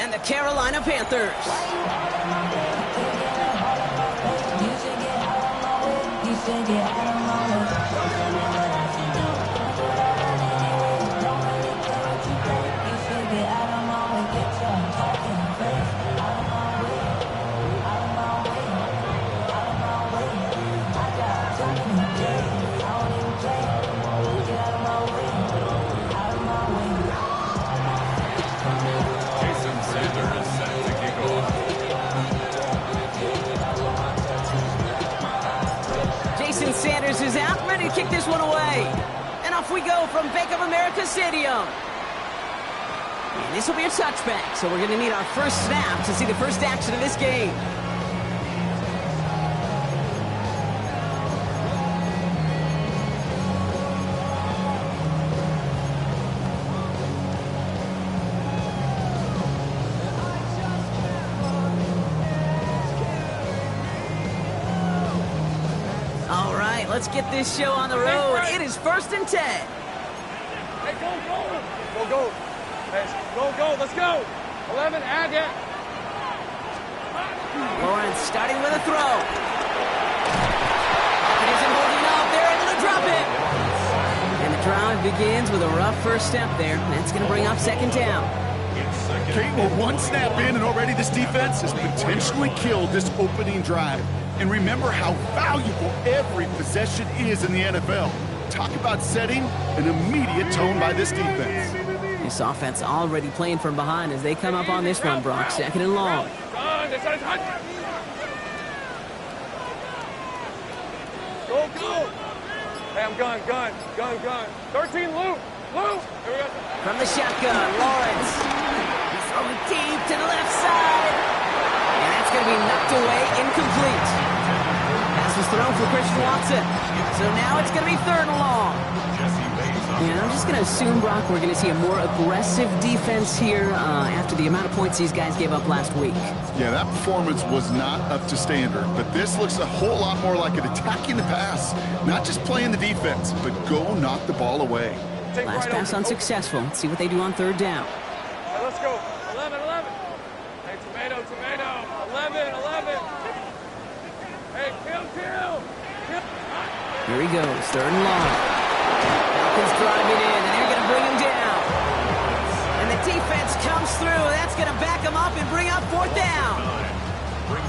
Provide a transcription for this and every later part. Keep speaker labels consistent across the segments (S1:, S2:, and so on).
S1: and the Carolina Panthers. Sanders is out, ready to kick this one away. And off we go from Bank of America Stadium. And this will be a touchback, so we're going to need our first snap to see the first action of this game. Let's get this show on the road. It is 1st and 10.
S2: Hey, go. Hey, go. Let's go. 11, add it.
S1: Lawrence starting with a throw. It isn't holding up. They're able to drop it. And the drive begins with a rough first step there. That's going to bring up 2nd down.
S3: Kate, we're 1 snap in, and already this defense has potentially killed this opening drive. And remember how valuable every possession is in the NFL. Talk about setting an immediate tone by this defense.
S1: This offense already playing from behind as they come up on this one, Brock. 2nd and long.
S2: Go. Hey, I'm gun. 13, Lou.
S1: From the shotgun, Lawrence. He's throwing deep to the left side. And that's going to be knocked away, incomplete. Pass was thrown for Christian Watson. So now it's going to be 3rd and long. And I'm just going to assume, Brock, we're going to see a more aggressive defense here after the amount of points these guys gave up last week.
S3: Yeah, that performance was not up to standard, but this looks a whole lot more like an attacking the pass. Not just playing the defense, but go knock the ball away.
S1: Last pass unsuccessful. Let's see what they do on 3rd down.
S2: Hey, let's go. 11. Hey, tomato. 11. Hey, kill.
S1: Here he goes, 3rd and long. Falcons driving in, and they're going to bring him down. And the defense comes through. That's going to back him up and bring up 4th down.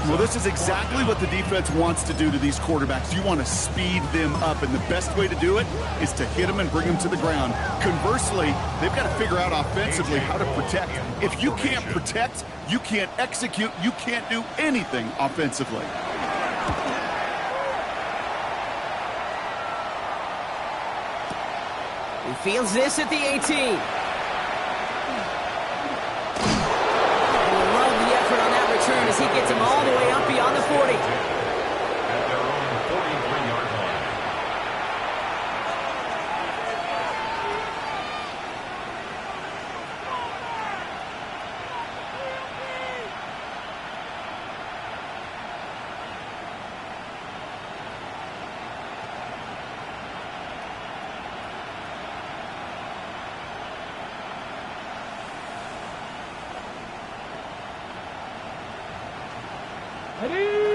S3: Well, this is exactly what the defense wants to do to these quarterbacks. You want to speed them up, and the best way to do it is to hit them and bring them to the ground. Conversely, they've got to figure out offensively how to protect. If you can't protect, you can't execute, you can't do anything offensively.
S1: He fields this at the 18. As he gets him all the way up beyond the 40.
S4: At their own 43-yard line.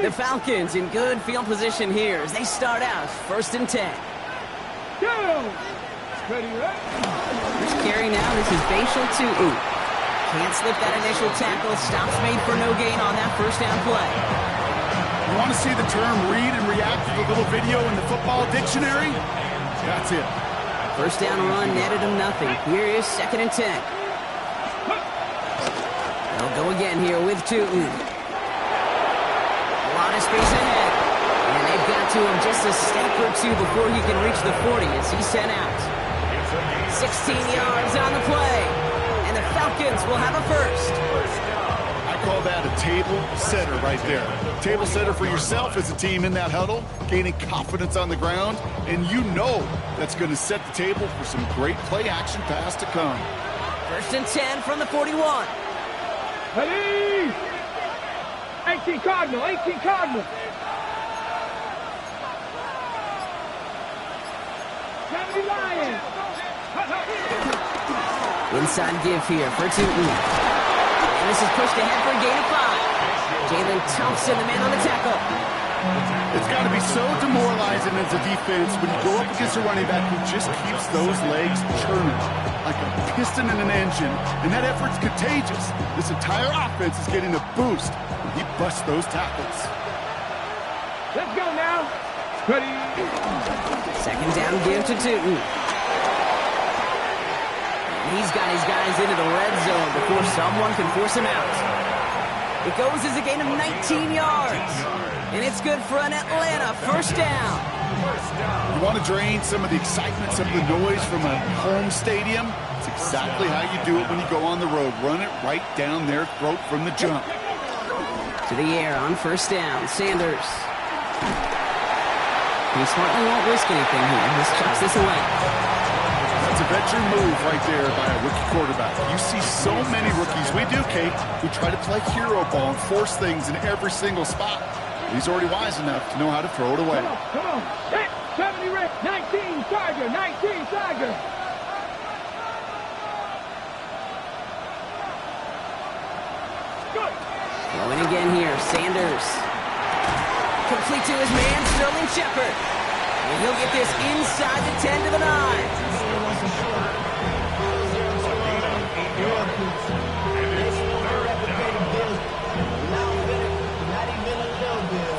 S1: The Falcons in good field position here as they start out 1st and 10. First carry now. This is Bashal to Oop. Can't slip that initial tackle. Stops made for no gain on that 1st down play.
S3: You want to see the term read and react to the little video in the football dictionary? That's it.
S1: 1st down run netted him nothing. Here is 2nd and 10. They'll go again here with Tootin. A lot of space ahead. And they've got to him just a step or two before he can reach the 40 as he's sent out. 16 yards on the play. And the Falcons will have a first.
S3: I call that a table setter right there. Table setter for yourself as a team in that huddle, gaining confidence on the ground, and you know that's going to set the table for some great play action pass to come.
S1: 1st and 10 from the 41.
S2: Ready! 18 Cardinal. Lions.
S1: Inside give here for Tootin. And this is pushed ahead for a gain of 5. Jalen Thompson, the man on the tackle.
S3: It's got to be so demoralizing as a defense when you go up against a running back who just keeps those legs churning like a piston in an engine, and that effort's contagious. This entire offense is getting a boost when he busts those tackles.
S2: Let's go now. Ready.
S1: Second down give to Tootin. He's got his guys into the red zone before someone can force him out. It goes as a gain of 19 yards. And it's good for an Atlanta first down.
S3: You want to drain some of the excitement, some of the noise from a home stadium? It's exactly how you do it when you go on the road. Run it right down their throat from the jump.
S1: To the air on first down, Sanders. He smartly won't risk anything here. Just chucks this away.
S3: That's a veteran move right there by a rookie quarterback. You see so many rookies, we do, Kate, who try to play hero ball and force things in every single spot. He's already wise enough to know how to throw it away.
S2: Come on. 70 Rick, 19 Tiger, 19 Tiger.
S1: Good. Throwing again here, Sanders. Complete to his man, Sterling Shepard. And he'll get this inside the 10 to the 9.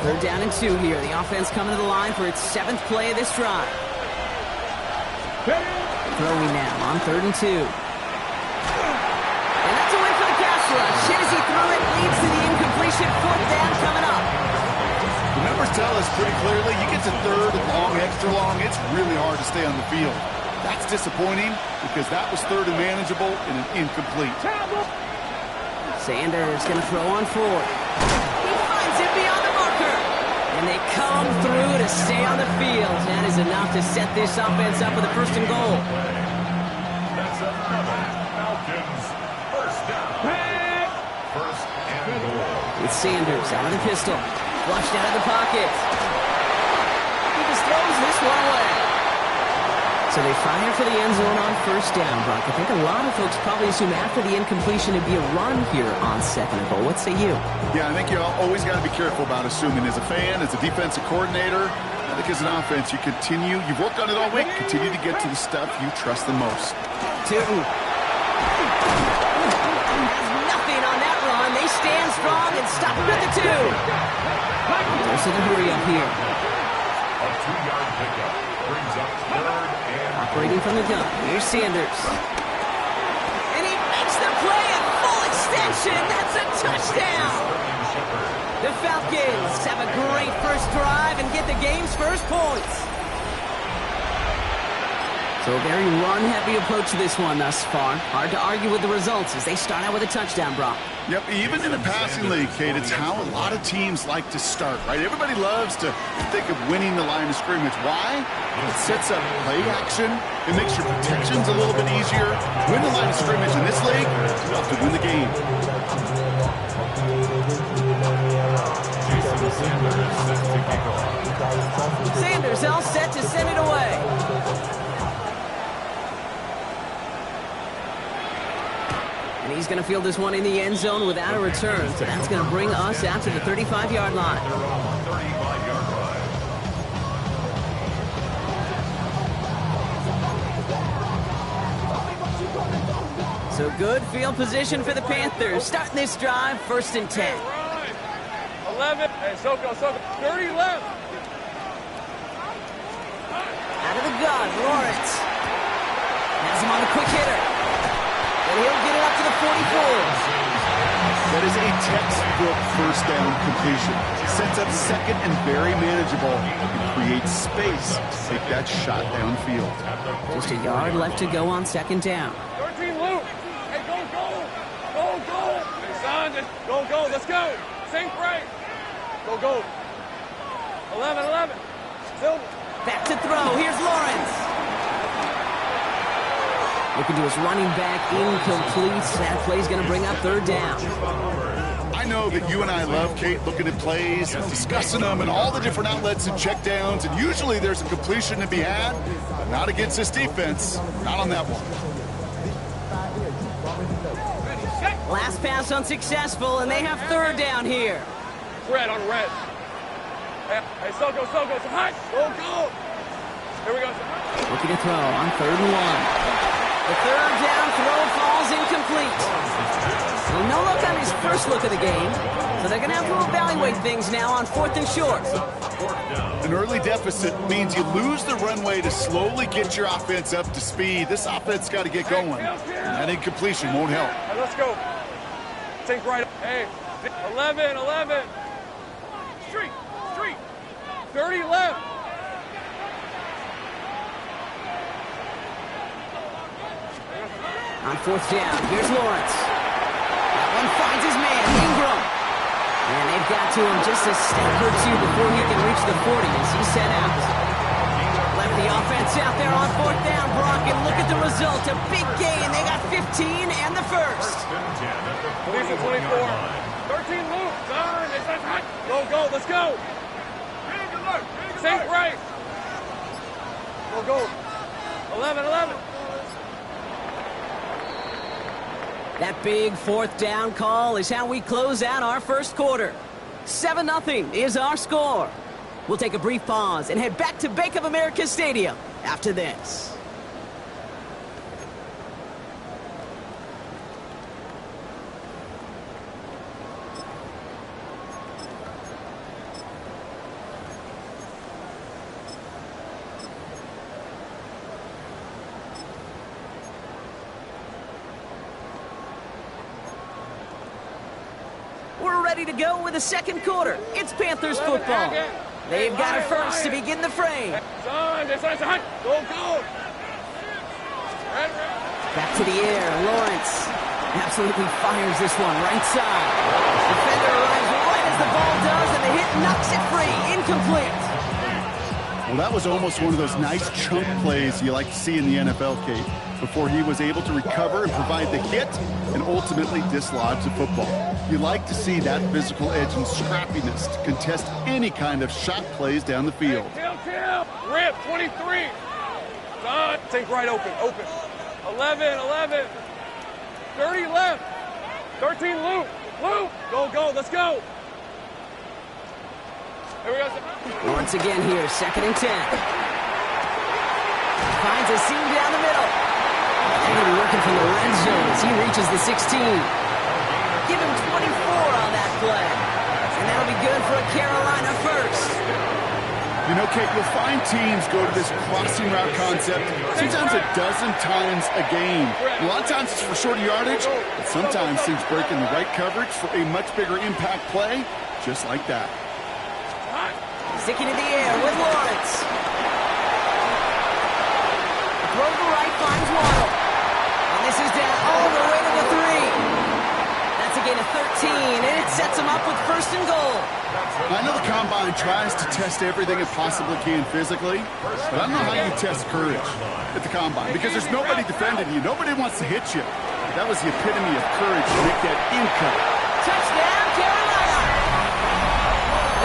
S1: Third down and 2 here. The offense coming to the line for its 7th play of this drive. Throwing now on 3rd and 2. And that's a win for the pass rush. Hit as he threw it, leads to the incompletion. 4th down coming up.
S3: The numbers tell us pretty clearly, you get to 3rd and long, extra long, it's really hard to stay on the field. That's disappointing because that was 3rd and manageable and an incomplete.
S1: Sanders going to throw on 4th. He finds it beyond the marker. And they come through to stay on the field. That is enough to set this offense up with a 1st and goal.
S4: That's another Falcons first down. First and goal.
S1: With Sanders out of the pistol. Flushed out of the pocket. He just throws this one away. So they fire for the end zone on 1st down, Brock. I think a lot of folks probably assume after the incompletion it'd be a run here on 2nd and goal. What say you?
S3: Yeah, I think you always got to be careful about assuming. As a fan, as a defensive coordinator, I think as an offense, you've worked on it all week, continue to get to the stuff you trust the most.
S1: Tootin. Has nothing on that run. They stand strong and stop him at the 2. There's the hurry up here.
S4: A 2-yard pickup brings up 3rd and
S1: Operating from the gun. Here's Sanders. And he makes the play at full extension. That's a touchdown. The Falcons have a great first drive and get the game's first points. So a very run-heavy approach to this one thus far. Hard to argue with the results as they start out with a touchdown, Brock.
S3: Yep, even in a passing league, Kate, it's how a lot of teams like to start, right? Everybody loves to think of winning the line of scrimmage. Why? It sets up play action. It makes your protections a little bit easier. Win the line of scrimmage in this league, you have to win the game.
S1: Sanders all set to send it away. And he's going to field this one in the end zone without a return. So that's going to bring us out to the 35-yard line. So good field position for the Panthers. Starting this drive, 1st and 10.
S2: 11. Hey, Soko. 30 left.
S1: Out of the gun, Lawrence. Has him on the quick hitter. And he'll get it up to the 44.
S3: That is a textbook first down completion. Sets up 2nd and very manageable. And creates space to take that shot downfield.
S1: Just a yard left to go on 2nd down.
S2: 13 Luke. Hey, go. Hey, son, go. Let's go. Same break. Go. 11. Silver.
S1: Back to throw. Here's Lawrence. Looking to his running back, incomplete. That play's going to bring up 3rd down.
S3: I know that you and I love, Kate, looking at plays and discussing them and all the different outlets and checkdowns, and usually there's a completion to be had, but not against this defense. Not on that one.
S1: Last pass unsuccessful, and they have third down here.
S2: Red on red. Hey, Soko, so hot. Go. Here we go.
S1: Looking to throw on 3rd and 1. The third down throw falls incomplete. Well, no look on his first look of the game, so they're going to have to evaluate things now on 4th and short.
S3: An early deficit means you lose the runway to slowly get your offense up to speed. This offense got to get going, and that incompletion won't help.
S2: Hey, let's go. Take right. Hey, 11. Street. 30 left.
S1: On 4th down, here's Lawrence. That one finds his man, Ingram. And they've got to him just a step or two before he can reach the 40 as he set out. Left the offense out there on 4th down, Brock, and look at the result. A big gain. They got 15 and the first.
S2: Police at 24. 13 loop. Go. Let's go. Saint right. Go. 11.
S1: That big 4th down call is how we close out our first quarter. 7-0 is our score. We'll take a brief pause and head back to Bank of America Stadium after this. We're ready to go with the second quarter. It's Panthers football. They've got it first to begin the frame.
S2: Go.
S1: Back to the air, Lawrence absolutely fires this one right side. Defender arrives right as the ball does, and the hit knocks it free. Incomplete.
S3: Well, that was almost one of those nice chunk plays you like to see in the NFL, Kate, before he was able to recover and provide the hit and ultimately dislodge the football. You like to see that physical edge and scrappiness to contest any kind of shot plays down the field.
S2: Kill. Rip, 23. Done. Take right open. 11. 30 left. 13 loop. Go. Let's go. Here we go.
S1: Once again here, 2nd and 10. Finds a seam down the middle. They're going to be working from the red zone as he reaches the 16. Give him 24 on that play. And that'll be good for a Carolina first.
S3: You know, Kate, you'll find teams go to this crossing route concept sometimes a dozen times a game. A lot of times it's for shorter yardage, but sometimes teams break in the right coverage for a much bigger impact play, just like that.
S1: Sticking in the air with Lawrence. Throw to the right, finds Waddle. And this is down all the way to the 3. That's a gain of 13, and it sets him up with 1st and goal.
S3: I know the Combine tries to test everything it possibly can physically, but I don't know how you test courage at the Combine because there's nobody defending you. Nobody wants to hit you. That was the epitome of courage to make that in-cut.
S1: Touchdown, Carolina!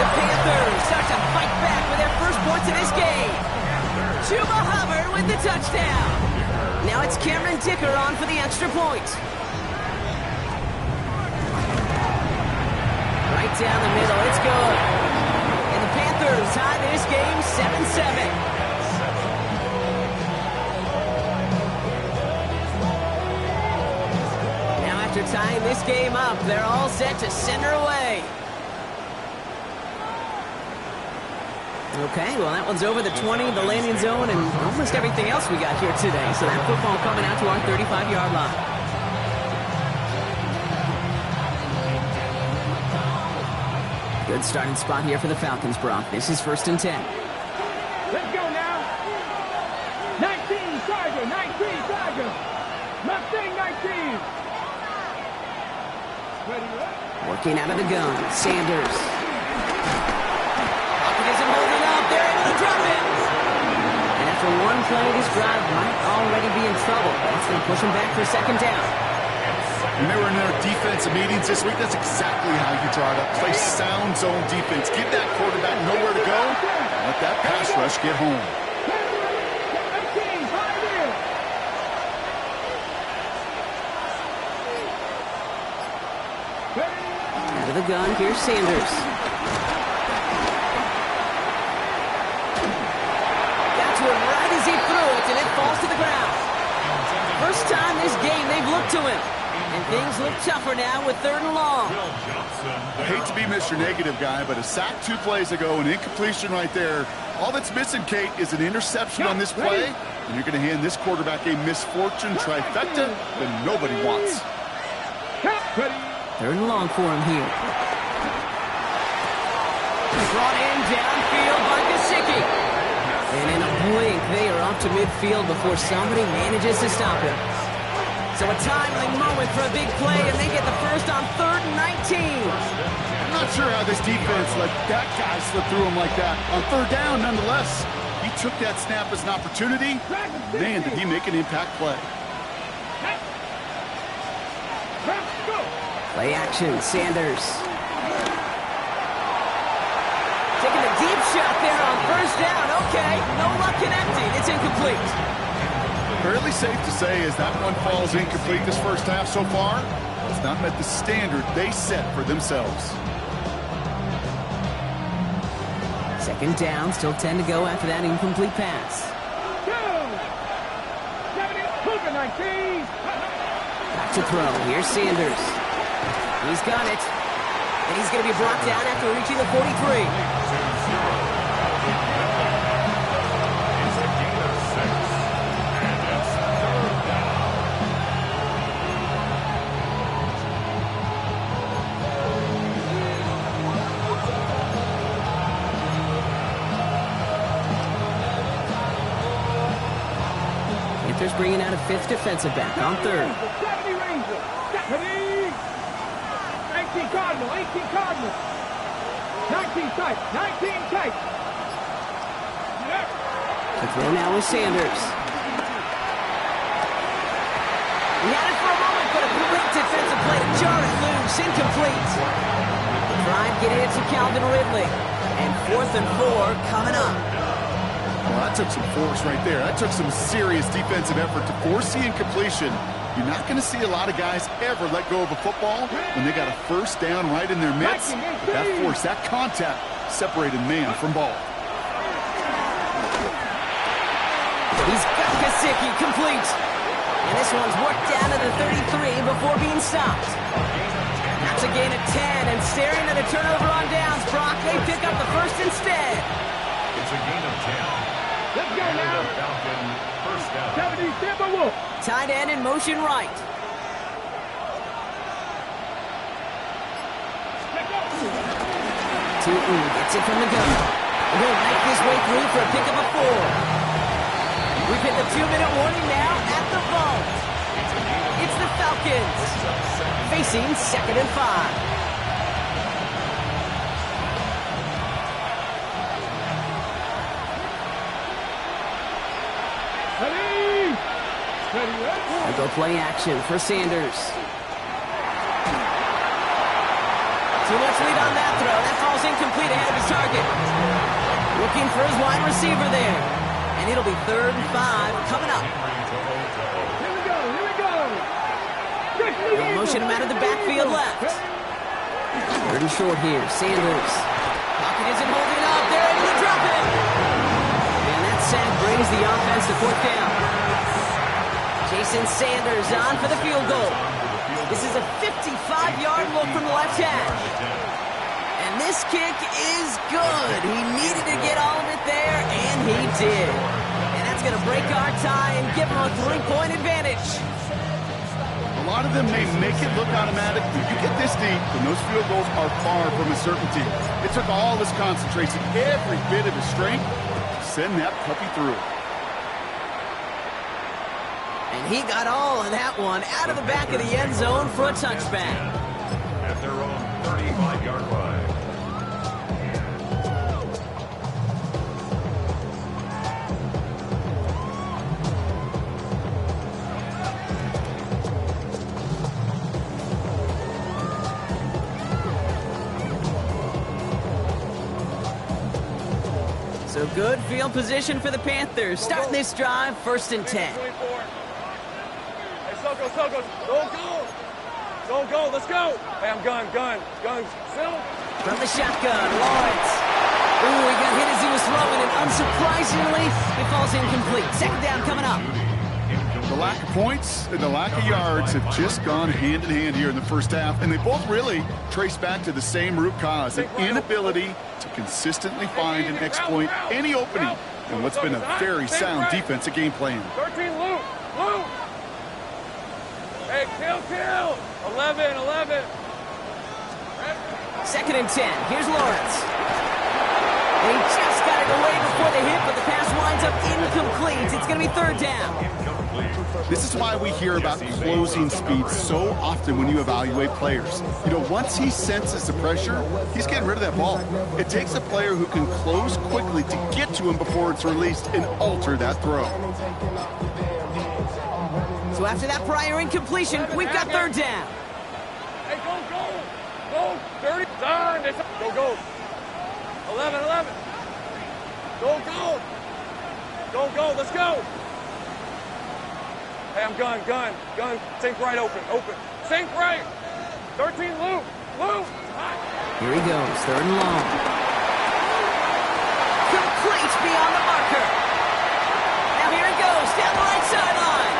S1: The Panthers start to fight back with their first points of this game. Chuba Hubbard with the touchdown. Now it's Cameron Dicker on for the extra point. Right down the middle, it's good. And the Panthers tie this game 7-7. Now after tying this game up, they're all set to center away. Okay, well that one's over the 20, the landing zone, and almost everything else we got here today. So that football coming out to our 35-yard line. Good starting spot here for the Falcons, Brock. This is 1st and 10.
S5: Let's go now. 19 Tiger. Mustang 19.
S1: Working out of the gun, Sanders. Pocket isn't holding up. They're able to drop it. And after one play, this drive might already be in trouble. That's going to push him back for 2nd down.
S3: When they were in their defensive meetings this week, that's exactly how you draw it up. Play sound zone defense. Give that quarterback nowhere to go. And let that pass rush get home.
S1: Out of the gun, here's Sanders. Got to him right as he threw it, and it falls to the ground. First time this game they've looked to him. And things look tougher now with 3rd and long.
S3: I hate to be Mr. Negative guy, but a sack 2 plays ago, an incompletion right there. All that's missing, Kate, is an interception on this play, and you're going to hand this quarterback a misfortune trifecta that nobody wants.
S1: 3rd and long for him here. Brought in downfield by Gesicki. And in a blink, they are off to midfield before somebody manages to stop him. So a timely moment for a big play, and they get the first on 3rd and 19.
S3: I'm not sure how this defense let that guy slip through him like that. On 3rd down, nonetheless, he took that snap as an opportunity. Man, did he make an impact play.
S1: Play action, Sanders. Taking a deep shot there on 1st down. Okay, no luck connecting. It's incomplete.
S3: Fairly safe to say as that one falls incomplete this first half so far, it's not met the standard they set for themselves.
S1: 2nd down, still 10 to go after that incomplete pass. Back to throw. Here's Sanders. He's got it. And he's going to be brought down after reaching the 43. Panthers bringing out a 5th defensive back on 3rd.
S5: 18 Cardinal, 18 Cardinal. 19 tight, 19 tight.
S1: The throw now is Sanders. He had it for a moment, but a great defensive play to jar it loose, incomplete. Try and get it to Calvin Ridley. And 4th and 4 coming up.
S3: Well, that took some force right there. That took some serious defensive effort to force the incompletion. You're not going to see a lot of guys ever let go of a football when they got a 1st down right in their midst. But that force, that contact, separated man from ball.
S1: He's got Gesicki complete. And this one's worked down to the 33 before being stopped. That's a gain of 10, and staring at a turnover on downs, Brock, they pick up the first instead.
S4: It's a gain of 10.
S5: Let's go now.
S4: Falcon, 1st down.
S5: 70, stand by Wolf.
S1: Tight end in motion right. Tootin gets it from the gun. He'll make his way through for a pickup of 4. We've hit the 2-minute warning now at the vault. It's the Falcons facing 2nd and 5. They'll go play action for Sanders. Too much lead on that throw. That falls incomplete ahead of his target. Looking for his wide receiver there. And it'll be 3rd and 5 coming up.
S5: Here we go, here we go.
S1: They'll motion him out of the backfield left. 3rd and short here, Sanders. Pocket isn't holding up. They're able to drop it. And that sack brings the offense to 4th down. Jason Sanders on for the field goal. This is a 55-yard look from the left hash. And this kick is good. He needed to get all of it there, and he did. And that's going to break our tie and give him a 3-point advantage.
S3: A lot of them may make it look automatic, but you get this deep, and those field goals are far from a certainty. It took all his concentration, every bit of his strength, to send that puppy through.
S1: And he got all of that one out of the back of the end zone for a touchback.
S4: At their own 35-yard line.
S1: So good field position for the Panthers. Starting this drive, 1st and 10.
S2: 24. Hey, Soko, go. Go, go, let's go. Hey, I'm gun. Still.
S1: From the shotgun, Lawrence. Ooh, he got hit as he was throwing, and unsurprisingly, it falls incomplete. Second down coming up.
S3: The lack of points and the lack of yards have just gone hand in hand here in the first half, and they both really trace back to the same root cause, an inability to consistently find and exploit any opening in what's been a very sound defensive game plan.
S2: 13, Luke. Hey, kill. 11.
S1: Second and 10. Here's Lawrence. They just got it away before the hit, but the pass winds up incomplete. It's going to be third down.
S3: This is why we hear about closing speed so often when you evaluate players. You know, once he senses the pressure, he's getting rid of that ball. It takes a player who can close quickly to get to him before it's released and alter that throw.
S1: So after that prior incompletion, we've got third down.
S2: Hey, go. 30. Done. Go. 11. Go. Let's go. Hey, I'm gun. Sink right open. Sink right. 13, Luke.
S1: Here he goes, third and long. Complete beyond the marker. Now here he goes, down the right sideline.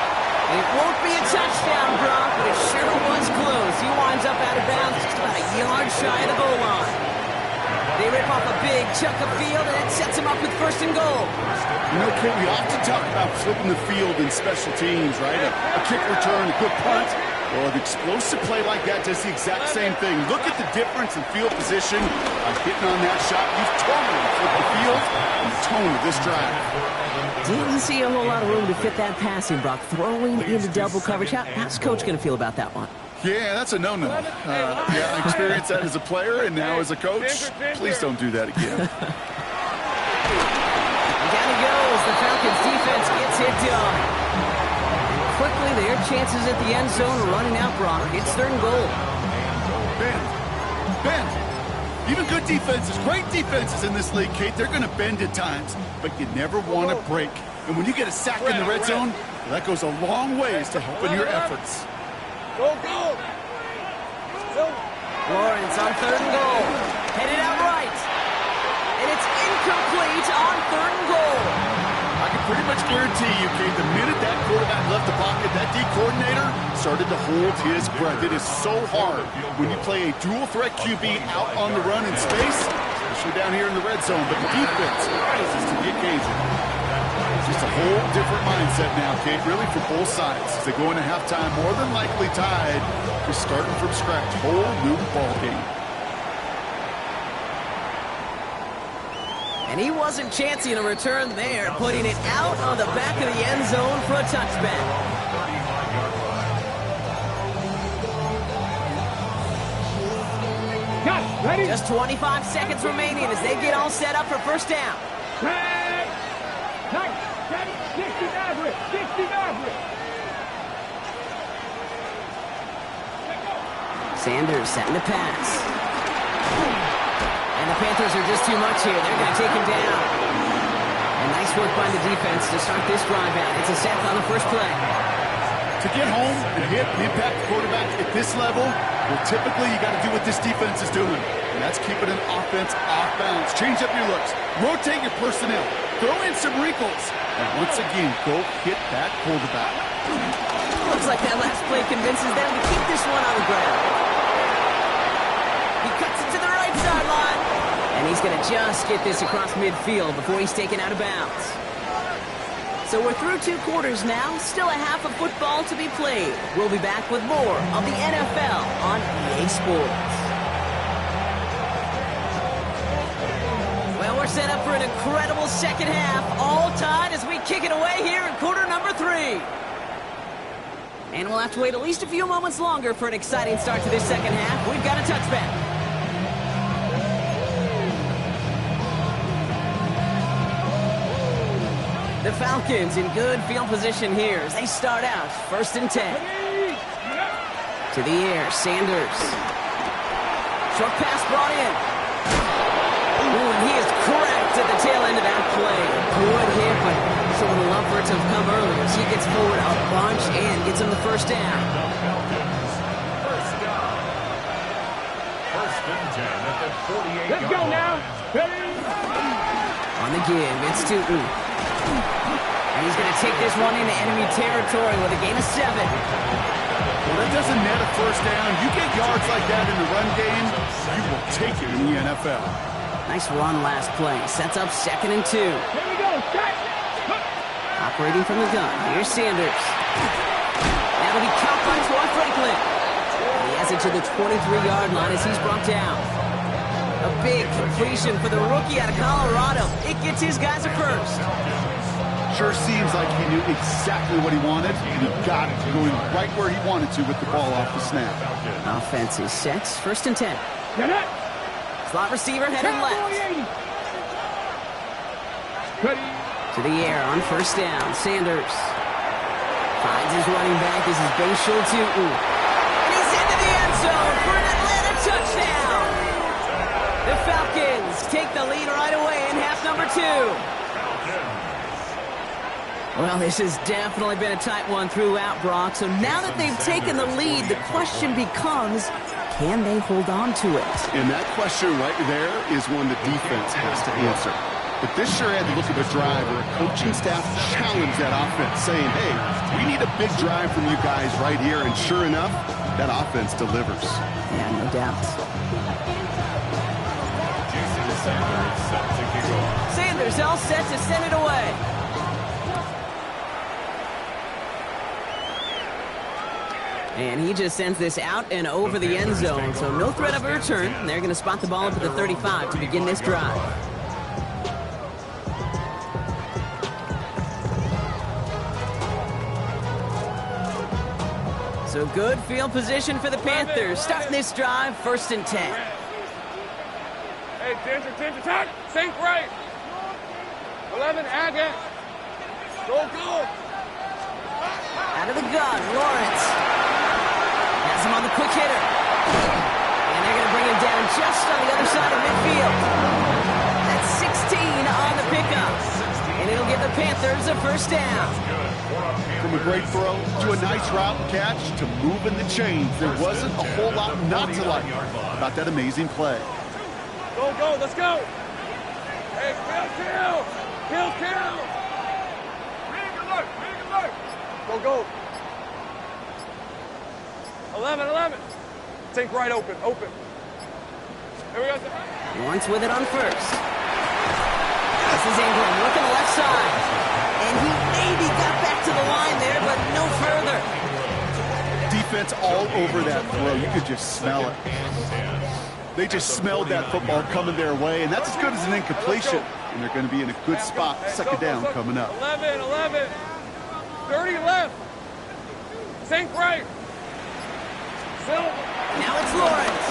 S1: It won't be a touchdown, Brock, but it sure was close. He winds up out of bounds just about a yard shy of the goal line. They rip off a big chunk of field, and it sets him up with first and goal.
S3: You know, Kate, we often talk about flipping the field in special teams, right? A kick return, a good punt. Well, an explosive play like that does the exact same thing. Look at the difference in field position by hitting on that shot. You've totally flipped the field and the tone of this drive.
S1: Didn't see a whole lot of room to fit that passing, Brock. Throwing into double coverage. How's Coach going to feel about that one?
S3: Yeah, that's a no-no. Yeah, I experienced that as a player and now as a coach. Please don't do that again.
S1: Down he goes. The Falcons defense gets it done. Quickly, their chances at the end zone are running out, Brock. It's third and goal.
S3: Bend. Even good defenses, great defenses in this league, Kate, they're going to bend at times, but you never want to break. And when you get a sack in the red zone, that goes a long ways to helping your efforts.
S2: Go.
S1: Lawrence on third and goal. Headed out right. And it's incomplete on third and goal.
S3: I can pretty much guarantee you, Kate, the minute that quarterback left the pocket, that D coordinator started to hold his breath. It is so hard when you play a dual threat QB out on the run in space, especially down here in the red zone. But the defense rises to the occasion. It's just a whole different mindset now, Kate, really for both sides. As they go into halftime, more than likely tied, just starting from scratch. Whole new ball game.
S1: And he wasn't chancing a return there, putting it out on the back of the end zone for a touchback.
S5: Got ready.
S1: Just 25 seconds remaining as they get all set up for first down.
S5: Tag. Nice. 60 average.
S1: Sanders setting the pass. And the Panthers are just too much here. They're going to take him down. And nice work by the defense to start this drive out. It's a sack on the first play.
S3: To get home and hit and impact the quarterback at this level, well, typically you got to do what this defense is doing. And that's keeping an offense off balance. Change up your looks. Rotate your personnel. Throw in some wrinkles. And once again, go hit that quarterback.
S1: Looks like that last play convinces them to keep this one on the ground. He cuts it to the right sideline. And he's going to just get this across midfield before he's taken out of bounds. So we're through 2 quarters now. Still a half of football to be played. We'll be back with more of the NFL on EA Sports. Well, we're set up for an incredible second half. All tied as we kick it away here in quarter number 3. And we'll have to wait at least a few moments longer for an exciting start to this second half. We've got a touchback. The Falcons in good field position here as they start out first and 10. To the air, Sanders. Short pass brought in. Ooh, and he is cracked at the tail end of that play. Good hit, but sure would have loved for it to have come earlier as he gets forward a bunch and gets him the first down.
S4: First and 10 at the 48-yard line.
S5: Let's go now. Ready?
S1: On the give, it's Tootin. And he's going to take this one into enemy territory with a gain of 7.
S3: Well, that doesn't net a first down. You get yards like that in the run game, you will take it in the NFL.
S1: Nice run last play. Sets up 2nd and 2.
S5: Here we go. Start.
S1: Operating from the gun. Here's Sanders. That'll be caught by Troy Franklin. And he has it to the 23-yard line as he's brought down. A big completion for the rookie out of Colorado. It gets his guys a first.
S3: Sure seems like he knew exactly what he wanted, and he got it, going right where he wanted to with the ball off the snap.
S1: Offense is set. 1st and 10.
S5: Get it.
S1: Slot receiver headed left.
S5: Ready.
S1: To the air on 1st down. Sanders finds his running back. This is Bashal Tootin. And he's into the end zone for an Atlanta touchdown. The Falcons take the lead right away in half number 2. Well, this has definitely been a tight one throughout, Brock. So now that they've taken the lead, the question becomes, can they hold on to it?
S3: And that question right there is one the defense has to answer. But this sure had to look at a drive where a coaching staff challenged that offense, saying, hey, we need a big drive from you guys right here. And sure enough, that offense delivers.
S1: Yeah, no doubt. Sanders all set to send it away. And he just sends this out and over the end zone. So no threat of a return. They're going to spot the ball up at the 35 to begin this drive. So good field position for the Panthers. Starting this drive, 1st and 10.
S2: Hey, attention, attack. Think right. 11, add it. Go.
S1: Out of the gun, Lawrence. Has him on the quick hitter. And they're going to bring him down just on the other side of midfield. That's 16 on the pickup. And it'll give the Panthers a 1st down.
S3: From a great throw to a nice route and catch to moving the chains, there wasn't a whole lot not to like about that amazing play.
S2: Go, let's go. Hey, kill. Bring it alert. Go. 11. Think right, open. Here we go.
S1: Lawrence with it on 1st. This is Ingram looking left side. And he maybe got back to the line there, but no further.
S3: Defense all over that throw. You could just smell it. They just smelled that football coming their way, and that's as good as an incompletion. And they're going to be in a good spot. 2nd down coming up.
S2: 11. 30 left. Think right.
S1: Now it's Lawrence.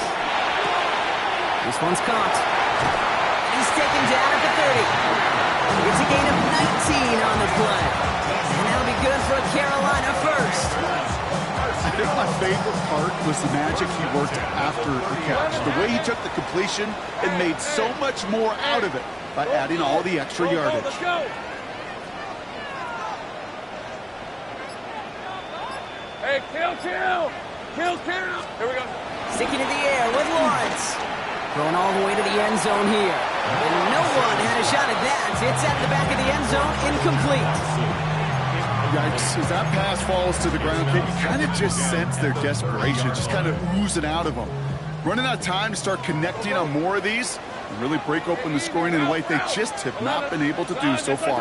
S1: This one's caught. He's taken down at the 30. It's a gain of 19 on the play. And that'll be good for a Carolina 1st.
S3: I think my favorite part was the magic he worked after the catch. The way he took the completion and made so much more out of it by adding all the extra yardage.
S2: Let's go. Hey, kill. Here we go.
S1: Sticking to the air with Lawrence. Going all the way to the end zone here. And no one had a shot at that. It's at the back of the end zone, incomplete.
S3: Yikes, as that pass falls to the ground, you kind of just sense their desperation, just kind of oozing out of them. Running out of time to start connecting on more of these and really break open the scoring in a way they just have not been able to do so far.